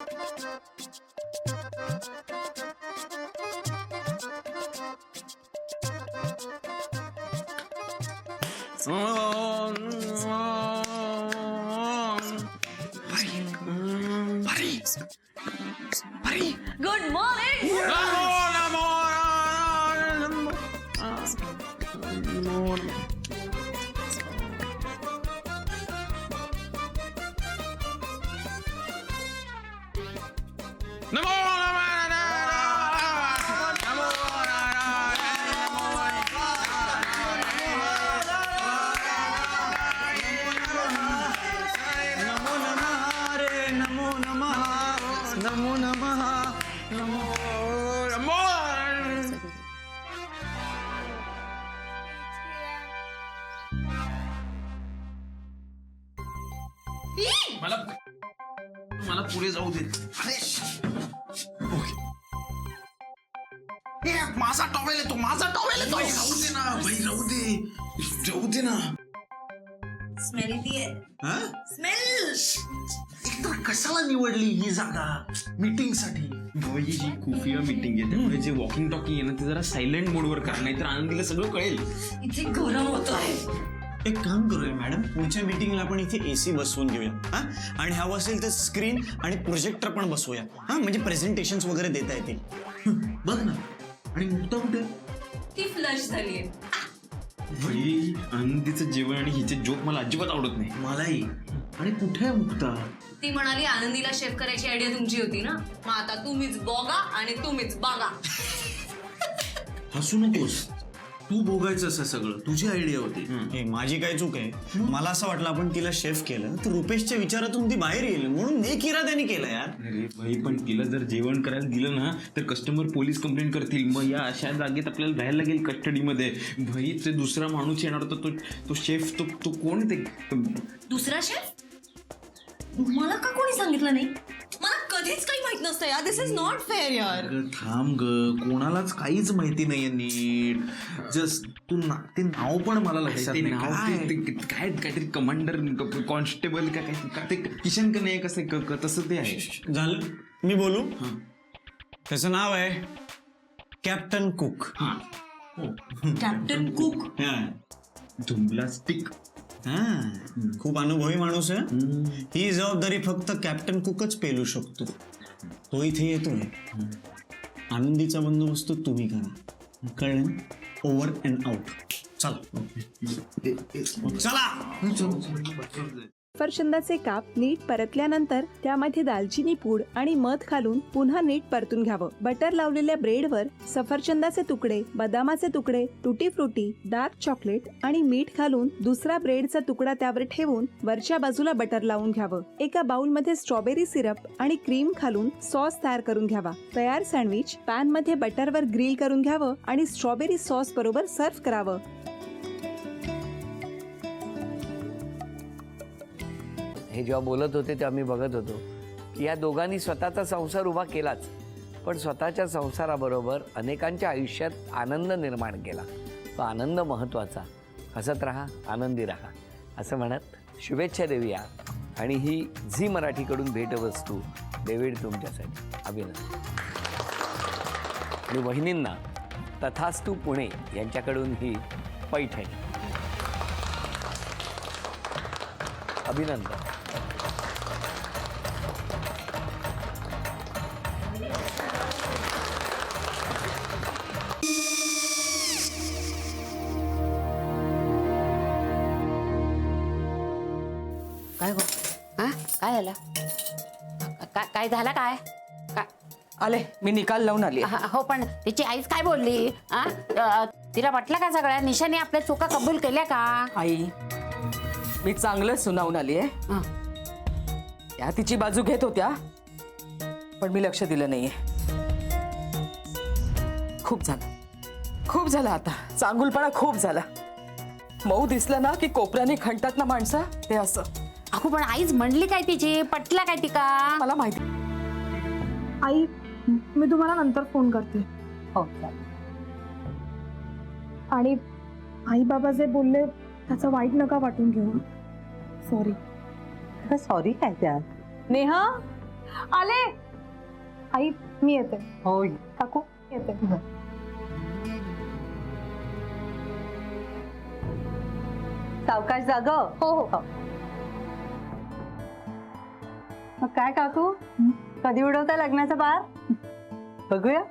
Good morning. मला पुढे जाऊ दे. माझा टॉवेल येतो, माझा टॉवेल येतो. राहू दे ना भाई, राहू दे, जाऊ दे ना. स्मेल येते. स्मेल. एकतर कशाला निवडली ही जागा मीटिंग साठी? भाई जी खुफिया मीटिंग आहे, जे वॉकिंग टॉकिंग आहे ना ते जरा सायलेंट मोडवर करा, नाहीतर आनंदीला सगळं कळेल. इथे गरम होत आहे. एक काम करूया मॅडम, पुढच्या मीटिंगला आपण इथे एसी बसवून घेऊया. हा, आणि हवं असेल तर स्क्रीन आणि प्रोजेक्टर पण बसवूया. हा, म्हणजे प्रेझेंटेशन वगैरे देता येतील. बघ ना. आणि मुक्ता कुठे? ती फ्लश झालीये. भाई आनंदीचं जेवण आणि हिचे जोक मला अजिबात आवडत नाही. मलाही. आणि कुठे आहे मुक्ता? ती म्हणाली आनंदीला शेफ करायची आयडिया तुमची होती ना, मग आता तुम्हीच बघा आणि तुम्हीच बघा. हसू नकोस. तू भोगायचं सगळं, तुझी आयडिया होती. हे माझी काय चूक आहे? मला असं वाटलं आपण तिला शेफ केलं तर रुपेशच्या विचारातून ती बाहेर येईल, म्हणून एक इराद्याने केलं यार. अरे भाई पण तिला जर जेवण करायला दिलं ना तर कस्टमर पोलीस कंप्लेंट करतील. मग या अशा जागेत आपल्याला राहायला लागेल कस्टडीमध्ये. भाई ते दुसरा माणूस येणार होता, तो शेफ, तो कोण ते? दुसरा शेफ? मला का कोणी सांगितलं नाही? मला कधीच काही माहित नसतं यार. दिस इज नॉट फेअर यार. थांब ग, कोणालाच काहीच माहिती नाहीये नीट. जस्ट तू ते नाव पण मला लक्षात ते नाही. नाव काय? काय काहीतरी कमांडर कॉन्स्टेबल काय ते किशन का नाही कसं तसं ते आहे. झालं, मी बोलू. त्याचं नाव आहे कॅप्टन कुक. Captain cook. धुंबला स्टिक. खूप अनुभवी माणूस आहे. ही जबाबदारी फक्त कॅप्टन कुकच पेलू शकतो. तो इथे येतोय. आनंदीचा बंदोबस्त तुम्ही करा, कळलं? Over and out. चला. सफरचंदाचे काप नीट परतल्यानंतर त्यामध्ये दालचिनी पूड आणि मध घालून पुन्हा नीट परतून घ्यावं. बटर लावलेल्या ब्रेडवर सफरचंदाचे तुकडे, बदामाचे तुकडे, टुटी फ्रुटी, डार्क चॉकलेट आणि मीठ घालून दुसरा ब्रेडचा तुकडा त्यावर ठेवून वरच्या बाजूला बटर लावून घ्यावं. एका बाउलमध्ये स्ट्रॉबेरी सिरप आणि क्रीम घालून सॉस तयार करून घ्यावा. तयार सँडविच पॅन मध्ये बटरवर ग्रिल करून घ्यावं आणि स्ट्रॉबेरी सॉस बरोबर सर्व्ह करावं. हे जेव्हा बोलत होते तेव्हा मी बघत होतो की या दोघांनी स्वतःचा संसार उभा केलाच, पण स्वतःच्या संसाराबरोबर अनेकांच्या आयुष्यात आनंद निर्माण केला. तो आनंद महत्त्वाचा. हसत राहा, आनंदी राहा असं म्हणत शुभेच्छा देऊया. आणि ही झी मराठीकडून भेटवस्तू डेव्हिड तुमच्यासाठी. अभिनंदन. आणि वहिनींना तथास्तू पुणे यांच्याकडून ही पैठणी. अभिनंदन. काय गो? हा काय झालं? काय झालं? काय आले, मी निकाल लावून आली. हो, पण तिची आईच काय बोलली? तिला वाटलं का सगळ्या निशाने आपल्या चुका कबूल केल्या का? आई, मी चांगलं सुनावून आली आहे. त्या तिची बाजू घेत होत्या, पण मी लक्ष दिलं नाहीये. खूप झालं आता. चांगुलपणा खूप झाला. मऊ दिसलं ना की कोपऱ्याने खणतात ना माणसं, ते असं. अगो, पण आईच म्हणली काय तिची? पटला काय ती का? मला माहिती. आई, मी तुम्हाला नंतर फोन करते. हो. आणि आई बाबा जे बोलले त्याचं वाईट नका वाटून घेऊ. सॉरी. सॉरी काय त्यात? नेहा, आले. आई मी येते. हो काकू येते. सावकाश जाग. हो हो. मग काय काकू, कधी उडवता लग्नाचा बार? बघूया.